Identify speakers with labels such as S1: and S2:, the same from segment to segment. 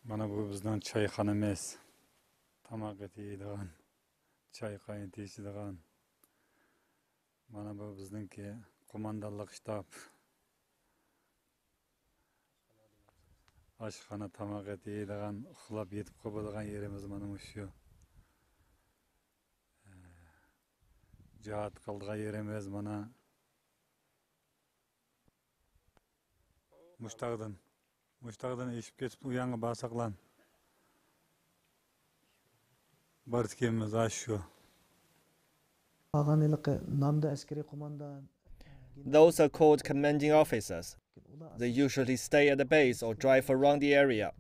S1: Mana bu bizden çayxana emas. Tamak etiydigan, çay qaynatishdigan. Mana bu bizningki qo'mondonlik shtab. Oshxona tamak etiydigan, uxlab yetib qoladigan yerimiz mana shu. Jihad qildigan yerimiz mana Mushtaqdan eshib ketib u yangi basaqlan. Bartkimiz shu.
S2: Those are called commanding officers. They usually stay at the base or drive around the area.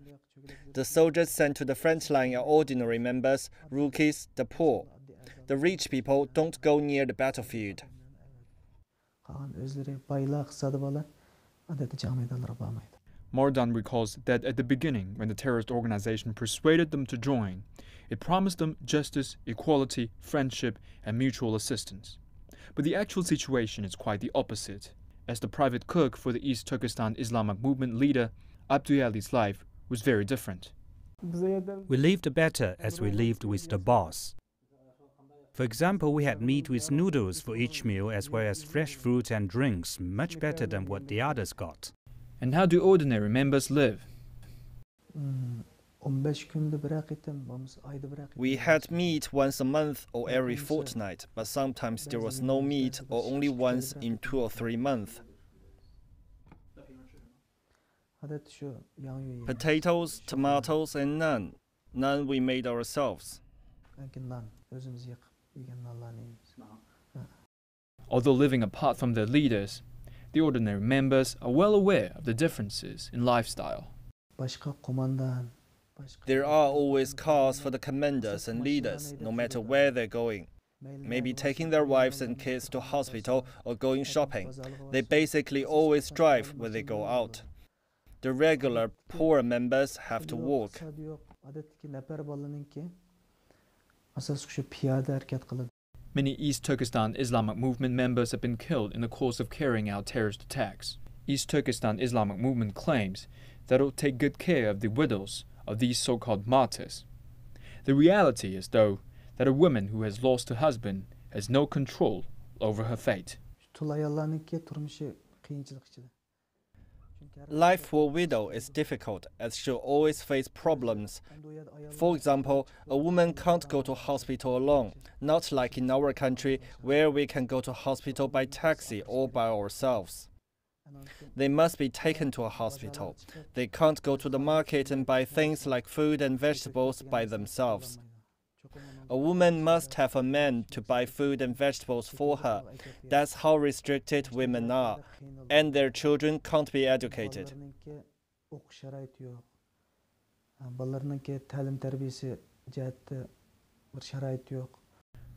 S2: The soldiers sent to the front line are ordinary members, rookies, the poor. The rich people don't go near the battlefield.
S3: Mardan recalls that at the beginning, when the terrorist organization persuaded them to join, it promised them justice, equality, friendship, and mutual assistance. But the actual situation is quite the opposite, as the private cook for the East Turkestan Islamic movement leader, Abduyali's life was very different.
S4: We lived better as we lived with the boss. For example, we had meat with noodles for each meal as well as fresh fruit and drinks, much better than what the others got.
S3: And how do ordinary members live?
S2: We had meat once a month or every fortnight, but sometimes there was no meat or only once in 2 or 3 months. Potatoes, tomatoes, and naan. Naan we made ourselves.
S3: Although living apart from their leaders, the ordinary members are well aware of the differences in lifestyle.
S2: There are always cars for the commanders and leaders, no matter where they're going. Maybe taking their wives and kids to hospital or going shopping. They basically always drive when they go out. The regular, poor members have to walk.
S3: Many East Turkestan Islamic movement members have been killed in the course of carrying out terrorist attacks. East Turkestan Islamic movement claims that it will take good care of the widows of these so-called martyrs. The reality is, though, that a woman who has lost her husband has no control over her fate.
S2: Life for a widow is difficult as she'll always face problems. For example, a woman can't go to hospital alone, not like in our country where we can go to hospital by taxi or by ourselves. They must be taken to a hospital. They can't go to the market and buy things like food and vegetables by themselves. A woman must have a man to buy food and vegetables for her. That's how restricted women are. And their children can't be educated.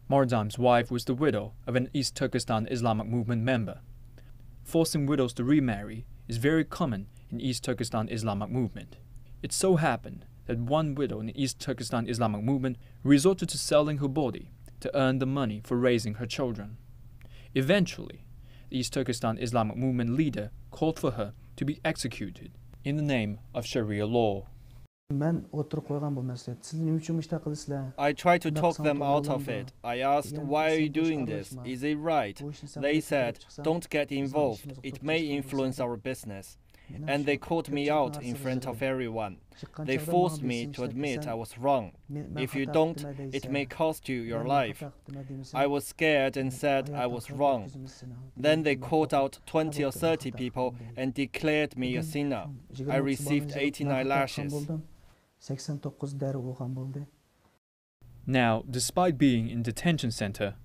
S3: Mardan's wife was the widow of an East Turkestan Islamic movement member. Forcing widows to remarry is very common in East Turkestan Islamic movement. It so happened that one widow in the East Turkestan Islamic movement resorted to selling her body to earn the money for raising her children. Eventually, the East Turkestan Islamic movement leader called for her to be executed in the name of Sharia law.
S2: I tried to talk them out of it. I asked, why are you doing this? Is it right? They said, don't get involved. It may influence our business. And they called me out in front of everyone. They forced me to admit I was wrong. If you don't, it may cost you your life. I was scared and said I was wrong. Then they called out 20 or 30 people and declared me a sinner. I received 89 lashes.
S3: Now, despite being in detention center,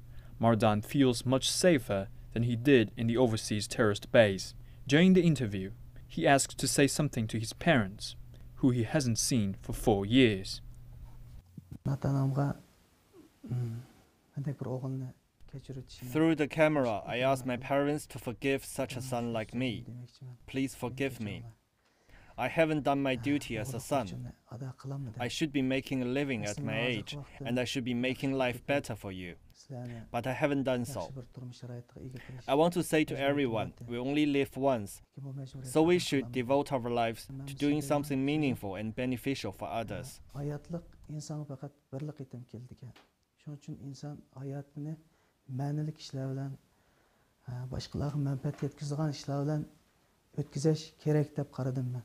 S3: Mardan feels much safer than he did in the overseas terrorist base. During the interview, he asked to say something to his parents, who he hasn't seen for 4 years.
S2: Through the camera, I asked my parents to forgive such a son like me. Please forgive me. I haven't done my duty as a son. I should be making a living at my age, and I should be making life better for you. but I haven't done so. I want to say to everyone, we only live once, so we should devote our lives to doing something meaningful and beneficial for others.
S5: Hayatlık insanı fakat bir qitim keldi ekan. Shuning uchun inson hayotini ma'nilik ishlar bilan, boshqalarga manfaat yetkazadigan ishlar bilan o'tkazish kerak deb qaradim men.